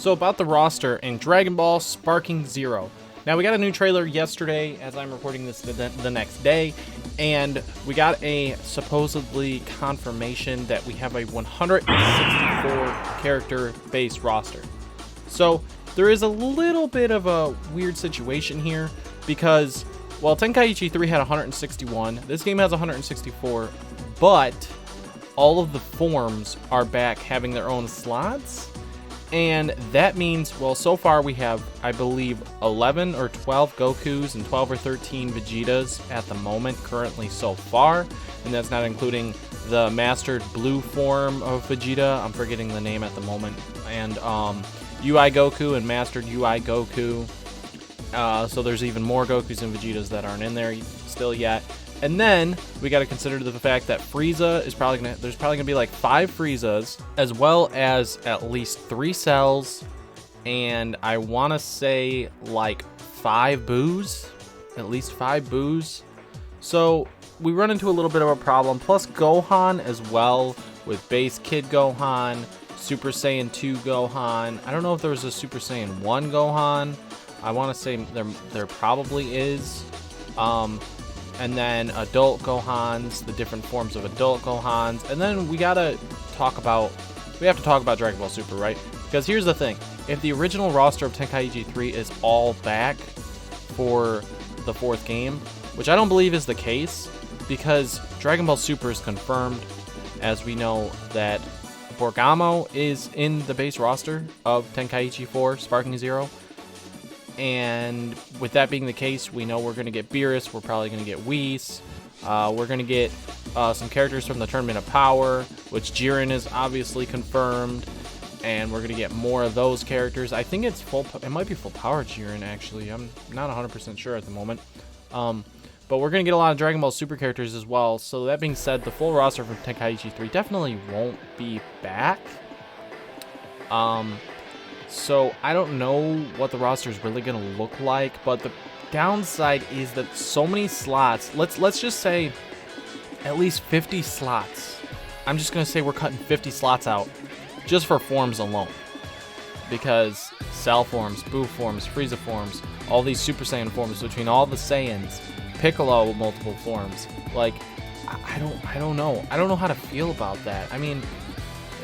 So about the roster in Dragon Ball Sparking Zero. Now we got a new trailer yesterday as I'm recording this the next day, and we got a supposedly confirmation that we have a 164 character base roster. So there is a little bit of a weird situation here because while Tenkaichi 3 had 161, this game has 164, but all of the forms are back having their own slots. And that means, well, so far we have, I believe, 11 or 12 Gokus and 12 or 13 Vegetas at the moment, currently so far. And that's not including the mastered blue form of Vegeta. I'm forgetting the name at the moment. And UI Goku and mastered UI Goku. So there's even more Gokus and Vegetas that aren't in there still yet. And then we got to consider the fact that Frieza is there's probably gonna be like 5 Friezas, as well as at least 3 Cells, and I want to say like 5 Boos, at least 5 Boos. So we run into a little bit of a problem. Plus Gohan as well, with base Kid Gohan, Super Saiyan 2 Gohan. I don't know if there was a Super Saiyan 1 Gohan. I want to say there probably is. And then adult Gohans, the different forms of adult Gohans. And then we have to talk about Dragon Ball Super, right? Because here's the thing. If the original roster of Tenkaichi 3 is all back for the 4th game, which I don't believe is the case, because Dragon Ball Super is confirmed, as we know that Borgamo is in the base roster of Tenkaichi 4 Sparking Zero. And with that being the case, we know we're going to get Beerus, we're probably going to get Whis, we're going to get some characters from the Tournament of Power, which Jiren is obviously confirmed, and we're going to get more of those characters. I think it might be full power Jiren, actually. I'm not 100% sure at the moment. But we're going to get a lot of Dragon Ball Super characters as well. So that being said, the full roster from Tenkaichi 3 definitely won't be back. So I don't know what the roster is really going to look like, but the downside is that so many slots, let's just say at least 50 slots. I'm just going to say we're cutting 50 slots out just for forms alone. Because Cell forms, Buu forms, Frieza forms, all these Super Saiyan forms between all the Saiyans, Piccolo with multiple forms. Like, I don't know. I don't know how to feel about that. I mean,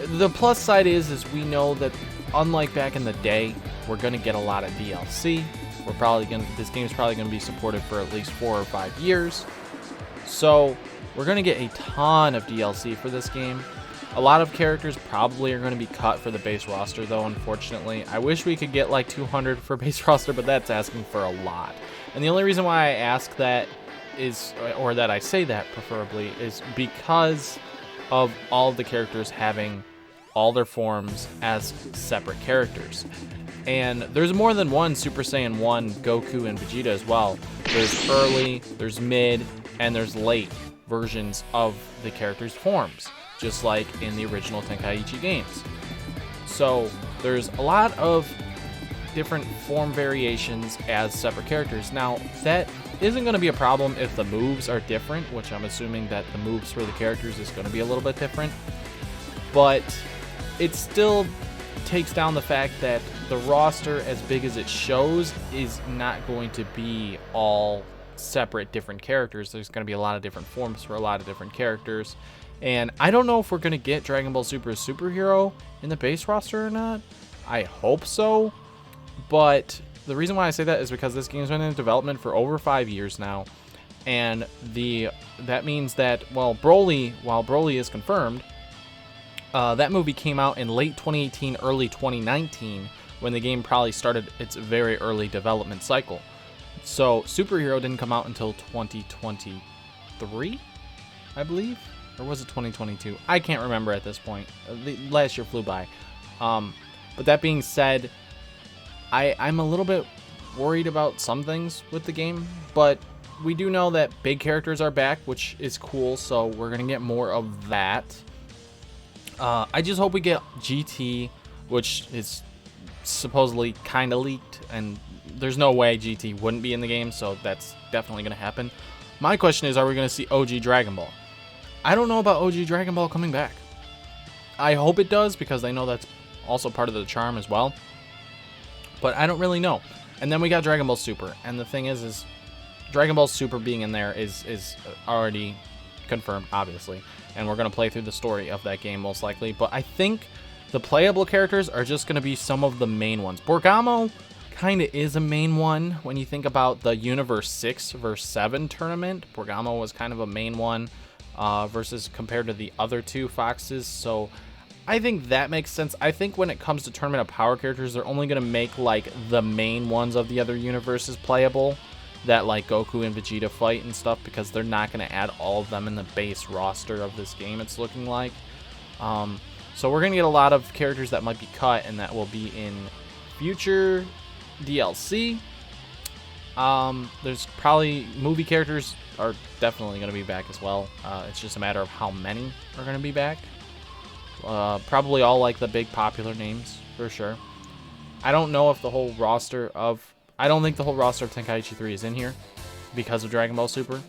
the plus side is we know that unlike back in the day, we're gonna get a lot of DLC. This game is probably gonna be supported for at least 4 or 5 years. So we're gonna get a ton of DLC for this game. A lot of characters probably are gonna be cut for the base roster though, unfortunately. I wish we could get like 200 for base roster, but that's asking for a lot. And the only reason why I ask that is, or that I say that preferably, is because of all of the characters having all their forms as separate characters. And there's more than one Super Saiyan 1 Goku and Vegeta as well. There's early, there's mid, and there's late versions of the characters' forms, just like in the original Tenkaichi games. So there's a lot of different form variations as separate characters. Now, that isn't going to be a problem if the moves are different, which I'm assuming that the moves for the characters is going to be a little bit different. But it still takes down the fact that the roster, as big as it shows, is not going to be all separate different characters. There's going to be a lot of different forms for a lot of different characters. And I don't know if we're going to get Dragon Ball Super Superhero in the base roster or not. I hope so. But the reason why I say that is because this game's been in development for over 5 years now. And that means that, while Broly is confirmed, that movie came out in late 2018, early 2019, when the game probably started its very early development cycle. So Superhero didn't come out until 2023, I believe? Or was it 2022? I can't remember at this point. The last year flew by. But that being said, I'm a little bit worried about some things with the game, but we do know that big characters are back, which is cool, so we're going to get more of that. I just hope we get GT, which is supposedly kind of leaked, and there's no way GT wouldn't be in the game, so that's definitely going to happen. My question is, are we going to see OG Dragon Ball? I don't know about OG Dragon Ball coming back. I hope it does, because I know that's also part of the charm as well. but I don't really know. And then we got Dragon Ball Super, and the thing is Dragon Ball Super being in there is already confirmed, obviously, and we're gonna play through the story of that game most likely. But I think the playable characters are just gonna be some of the main ones. Borgamo kind of is a main one when you think about the Universe 6 vs 7 tournament. Borgamo was kind of a main one versus compared to the other two Foxes, so I think that makes sense. I think when it comes to Tournament of Power characters, they're only going to make like the main ones of the other universes playable, that like Goku and Vegeta fight and stuff, because they're not going to add all of them in the base roster of this game, it's looking like. So we're going to get a lot of characters that might be cut and that will be in future DLC. There's probably movie characters are definitely going to be back as well. It's just a matter of how many are going to be back. Probably all like the big popular names for sure. I don't know if the whole roster of I don't think the whole roster of Tenkaichi 3 is in here because of Dragon Ball Super.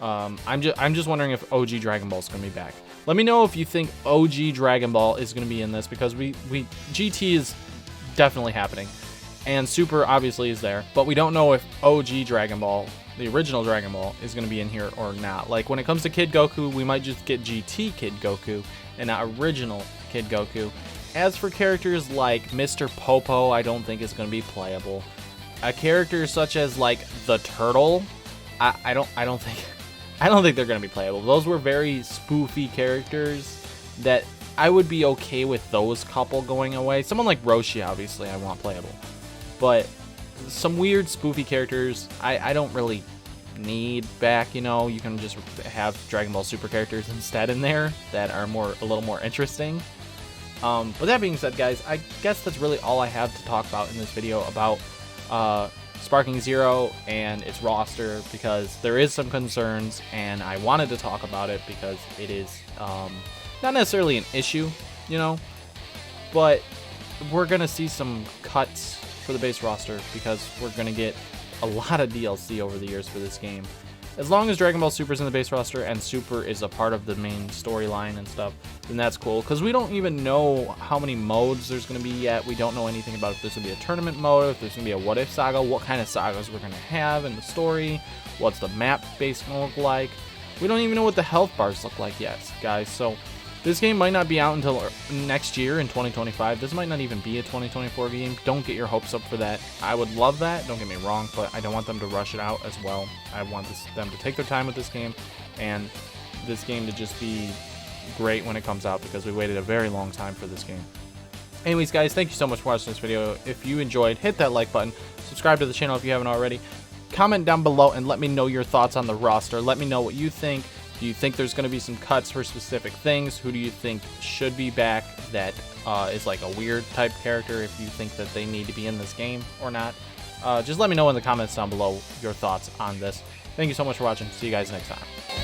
I'm just wondering if OG Dragon Ball is going to be back. Let me know if you think OG Dragon Ball is going to be in this, because GT is definitely happening and Super obviously is there, but we don't know if OG Dragon Ball, the original Dragon Ball, is going to be in here or not. Like when it comes to Kid Goku, we might just get GT Kid Goku and not original Kid Goku. As for characters like Mr. Popo, I don't think is going to be playable. A character such as like the Turtle, I don't think they're going to be playable. Those were very spoofy characters that I would be okay with those couple going away. Someone like Roshi, obviously, I want playable. But some weird spoofy characters, I don't really need back, you know. You can just have Dragon Ball Super characters instead in there that are a little more interesting. But that being said, guys, I guess that's really all I have to talk about in this video about Sparking Zero and its roster, because there is some concerns and I wanted to talk about it because it is not necessarily an issue, you know, but we're gonna see some cuts for the base roster because we're gonna get a lot of DLC over the years for this game. As long as Dragon Ball Super is in the base roster and Super is a part of the main storyline and stuff, then that's cool, because we don't even know how many modes there's going to be yet. We don't know anything about if there's going to be a tournament mode, if there's going to be a what if saga, what kind of sagas we're going to have in the story, what's the map base going to look like. We don't even know what the health bars look like yet, guys. So this game might not be out until next year in 2025. This might not even be a 2024 game. Don't get your hopes up for that. I would love that, don't get me wrong, but I don't want them to rush it out as well. I want them to take their time with this game, and this game to just be great when it comes out, because we waited a very long time for this game. Anyways, guys, thank you so much for watching this video. If you enjoyed, hit that like button, subscribe to the channel if you haven't already, comment down below and let me know your thoughts on the roster. Let me know what you think. Do you think there's going to be some cuts for specific things? Who do you think should be back that is like a weird type character, if you think that they need to be in this game or not? Just let me know in the comments down below your thoughts on this. Thank you so much for watching. See you guys next time.